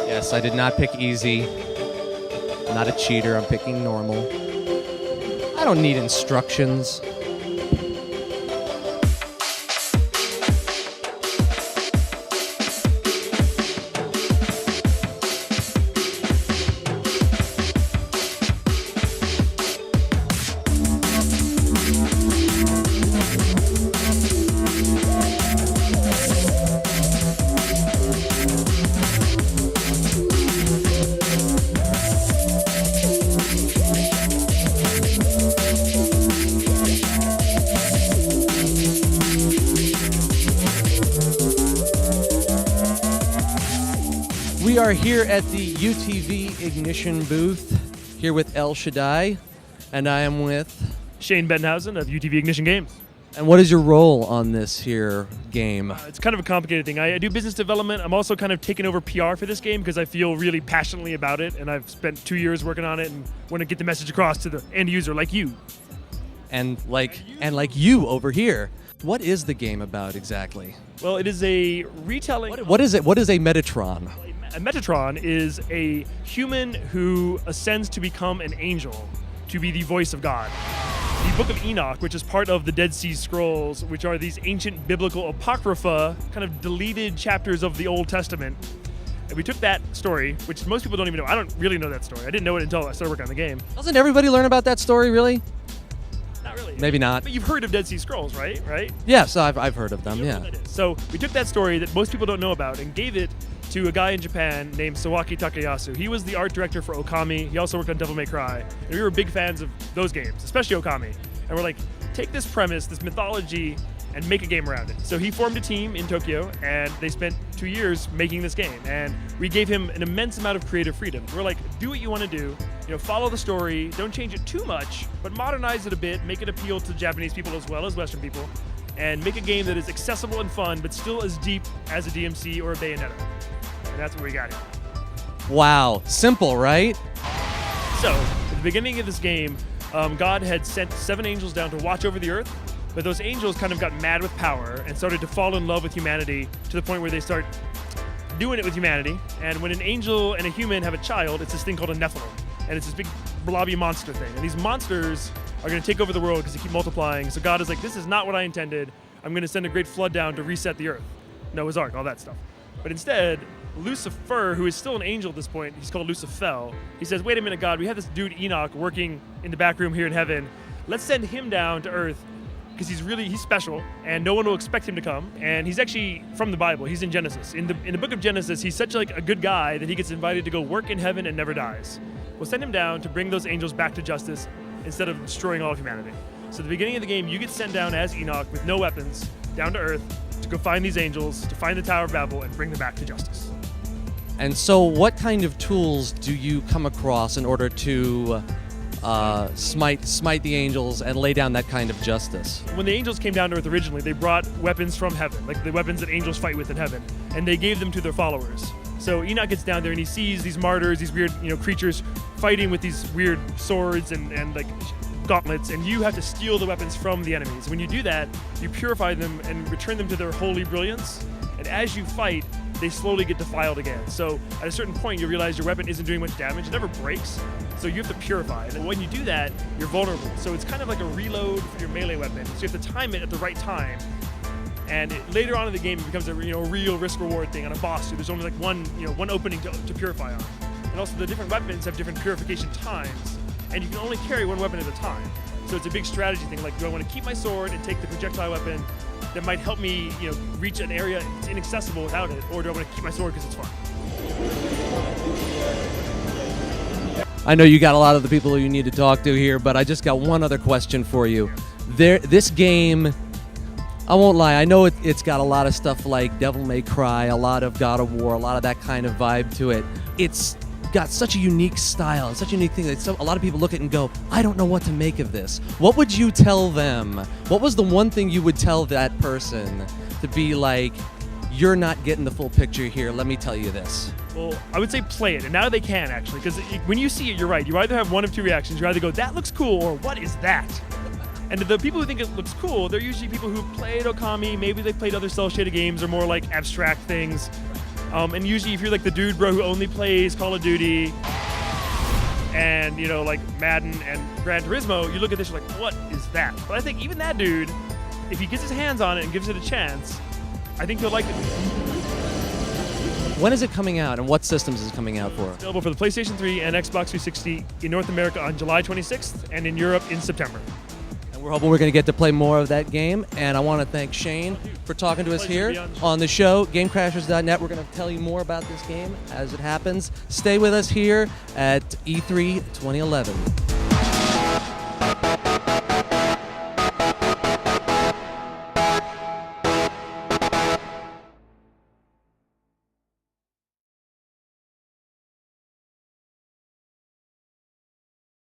Yes, I did not pick easy. I'm not a cheater. I'm picking normal. I don't need instructions. We are here at the UTV Ignition booth, here with El Shaddai, and I am with... Shane Bettenhausen of UTV Ignition Games. And what is your role on this here game? It's kind of a complicated thing. I do business development. I'm also kind of taking over PR for this game because I feel really passionately about it, and I've spent 2 years working on it and want to get the message across to the end user like you. And like you over here. What is the game about exactly? Well, it is a retelling... What is it? What is a Metatron? A Metatron is a human who ascends to become an angel, to be the voice of God. The Book of Enoch, which is part of the Dead Sea Scrolls, which are these ancient biblical apocrypha, kind of deleted chapters of the Old Testament. And we took that story, which most people don't even know. I don't really know that story. I didn't know it until I started working on the game. Doesn't everybody learn about that story, really? Not really. Maybe not. But you've heard of Dead Sea Scrolls, right? Yes, I've heard of them, yeah. So we took that story that most people don't know about and gave it to a guy in Japan named Sawaki Takayasu. He was the art director for Okami. He also worked on Devil May Cry. And we were big fans of those games, especially Okami. And we're like, take this premise, this mythology, and make a game around it. So he formed a team in Tokyo, and they spent 2 years making this game. And we gave him an immense amount of creative freedom. We're like, do what you want to do, follow the story, don't change it too much, but modernize it a bit, make it appeal to Japanese people as well as Western people, and make a game that is accessible and fun, but still as deep as a DMC or a Bayonetta. And that's what we got here. Wow, simple, right? So, at the beginning of this game, God had sent 7 angels down to watch over the earth, but those angels kind of got mad with power and started to fall in love with humanity to the point where they start doing it with humanity. And when an angel and a human have a child, it's this thing called a Nephilim. And it's this big blobby monster thing. And these monsters are going to take over the world because they keep multiplying. So God is like, this is not what I intended. I'm going to send a great flood down to reset the earth. Noah's Ark, all that stuff. But instead, Lucifer, who is still an angel at this point, he's called Lucifer. He says, wait a minute, God, we have this dude Enoch working in the back room here in heaven. Let's send him down to earth because he's special and no one will expect him to come. And he's actually from the Bible. He's in Genesis. In the book of Genesis, he's such like a good guy that he gets invited to go work in heaven and never dies. We'll send him down to bring those angels back to justice instead of destroying all of humanity. So at the beginning of the game, you get sent down as Enoch with no weapons down to earth to go find these angels, to find the Tower of Babel and bring them back to justice. And so what kind of tools do you come across in order to smite the angels and lay down that kind of justice? When the angels came down to earth originally, they brought weapons from heaven, like the weapons that angels fight with in heaven, and they gave them to their followers. So Enoch gets down there and he sees these martyrs, these weird creatures fighting with these weird swords and like gauntlets, and you have to steal the weapons from the enemies. When you do that, you purify them and return them to their holy brilliance, and as you fight, they slowly get defiled again. So at a certain point, you realize your weapon isn't doing much damage. It never breaks, so you have to purify it. And when you do that, you're vulnerable. So it's kind of like a reload for your melee weapon. So you have to time it at the right time. And later on in the game, it becomes a real risk-reward thing on a boss. So there's only like one opening to purify on. And also the different weapons have different purification times, and you can only carry one weapon at a time. So it's a big strategy thing. Like, do I want to keep my sword and take the projectile weapon that might help me, reach an area that's inaccessible without it, or do I want to keep my sword because it's fun? I know you got a lot of the people you need to talk to here, but I just got one other question for you. This game, I won't lie, I know it's got a lot of stuff like Devil May Cry, a lot of God of War, a lot of that kind of vibe to it. It's got such a unique style, such a unique thing that a lot of people look at it and go, I don't know what to make of this. What would you tell them? What was the one thing you would tell that person to be like, you're not getting the full picture here, let me tell you this? Well, I would say play it, and now they can actually, because when you see it, you're right. You either have one of two reactions. You either go, that looks cool, or what is that? And the people who think it looks cool, they're usually people who played Okami, maybe they played other cel-shaded games or more like abstract things. And usually if you're like the dude, bro, who only plays Call of Duty and, you know, like Madden and Gran Turismo, you look at this, you're like, what is that? But I think even that dude, if he gets his hands on it and gives it a chance, I think he'll like it. When is it coming out, and what systems is it coming out for? It's available for the PlayStation 3 and Xbox 360 in North America on July 26th and in Europe in September. And we're hoping we're going to get to play more of that game. And I want to thank Shane for talking to us here on the show, GameCrashers.net. We're going to tell you more about this game as it happens. Stay with us here at E3 2011.